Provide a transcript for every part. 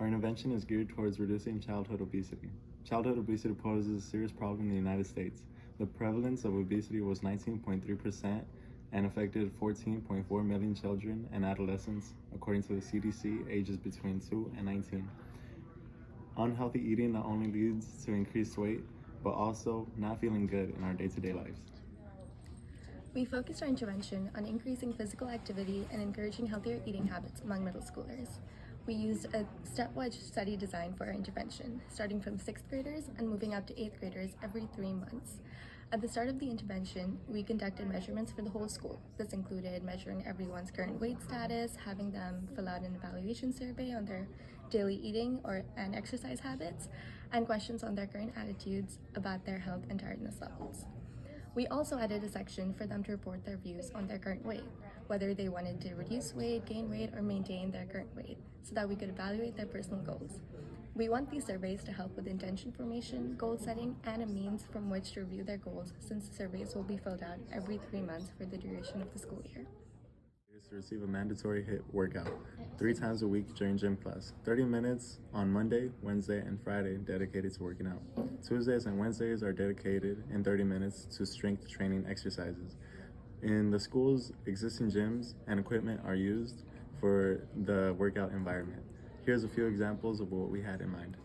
Our intervention is geared towards reducing childhood obesity. Childhood obesity poses a serious problem in the United States. The prevalence of obesity was 19.3% and affected 14.4 million children and adolescents, according to the CDC, ages between 2 and 19. Unhealthy eating not only leads to increased weight, but also not feeling good in our day-to-day lives. We focused our intervention on increasing physical activity and encouraging healthier eating habits among middle schoolers. We used a stepwise study design for our intervention, starting from 6th graders and moving up to 8th graders every 3 months. At the start of the intervention, we conducted measurements for the whole school. This included measuring everyone's current weight status, having them fill out an evaluation survey on their daily eating and exercise habits, and questions on their current attitudes about their health and tiredness levels. We also added a section for them to report their views on their current weight, whether they wanted to reduce weight, gain weight, or maintain their current weight, so that we could evaluate their personal goals. We want these surveys to help with intention formation, goal setting, and a means from which to review their goals, since the surveys will be filled out every 3 months for the duration of the school year. To receive a mandatory HIIT workout 3 times a week during gym class. 30 minutes on Monday, Wednesday, and Friday dedicated to working out. Tuesdays and Wednesdays are dedicated in 30 minutes to strength training exercises. In the school's existing gyms and equipment are used for the workout environment. Here's a few examples of what we had in mind.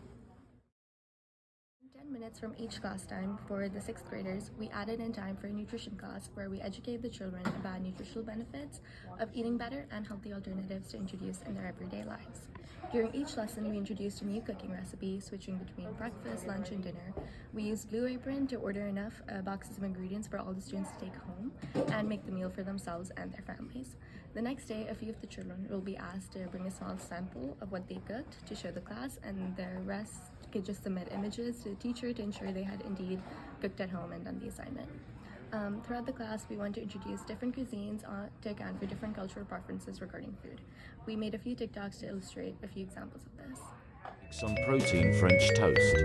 10 minutes from each class time for the 6th graders, we added in time for a nutrition class where we educate the children about nutritional benefits of eating better and healthy alternatives to introduce in their everyday lives. During each lesson, we introduced a new cooking recipe, switching between breakfast, lunch, and dinner. We used Blue Apron to order enough boxes of ingredients for all the students to take home and make the meal for themselves and their families. The next day, a few of the children will be asked to bring a small sample of what they cooked to show the class, and the rest could just submit images to the teacher to ensure they had indeed cooked at home and done the assignment. Throughout the class, we want to introduce different cuisines to account for different cultural preferences regarding food. We made a few TikToks to illustrate a few examples of this. Some protein French toast.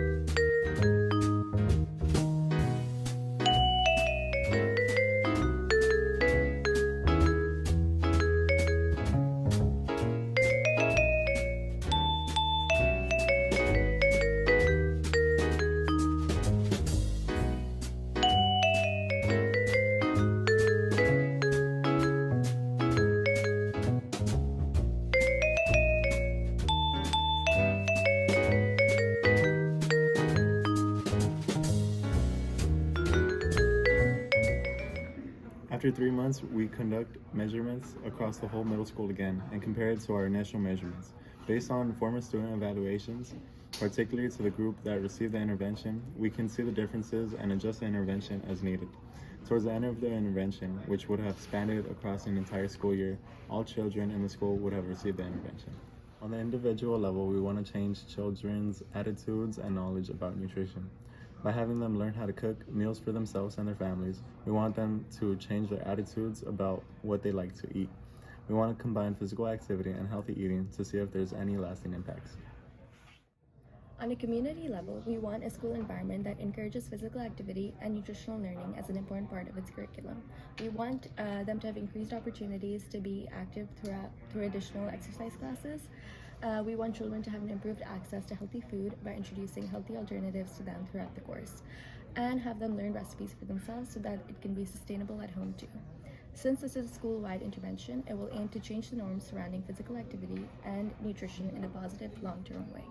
After 3 months, we conduct measurements across the whole middle school again and compare it to our initial measurements. Based on former student evaluations, particularly to the group that received the intervention, we can see the differences and adjust the intervention as needed. Towards the end of the intervention, which would have spanned across an entire school year, all children in the school would have received the intervention. On the individual level, we want to change children's attitudes and knowledge about nutrition. By having them learn how to cook meals for themselves and their families, we want them to change their attitudes about what they like to eat. We want to combine physical activity and healthy eating to see if there's any lasting impacts. On a community level, we want a school environment that encourages physical activity and nutritional learning as an important part of its curriculum. We want them to have increased opportunities to be active through additional exercise classes. We want children to have an improved access to healthy food by introducing healthy alternatives to them throughout the course, and have them learn recipes for themselves so that it can be sustainable at home too. Since this is a school-wide intervention, it will aim to change the norms surrounding physical activity and nutrition in a positive, long-term way.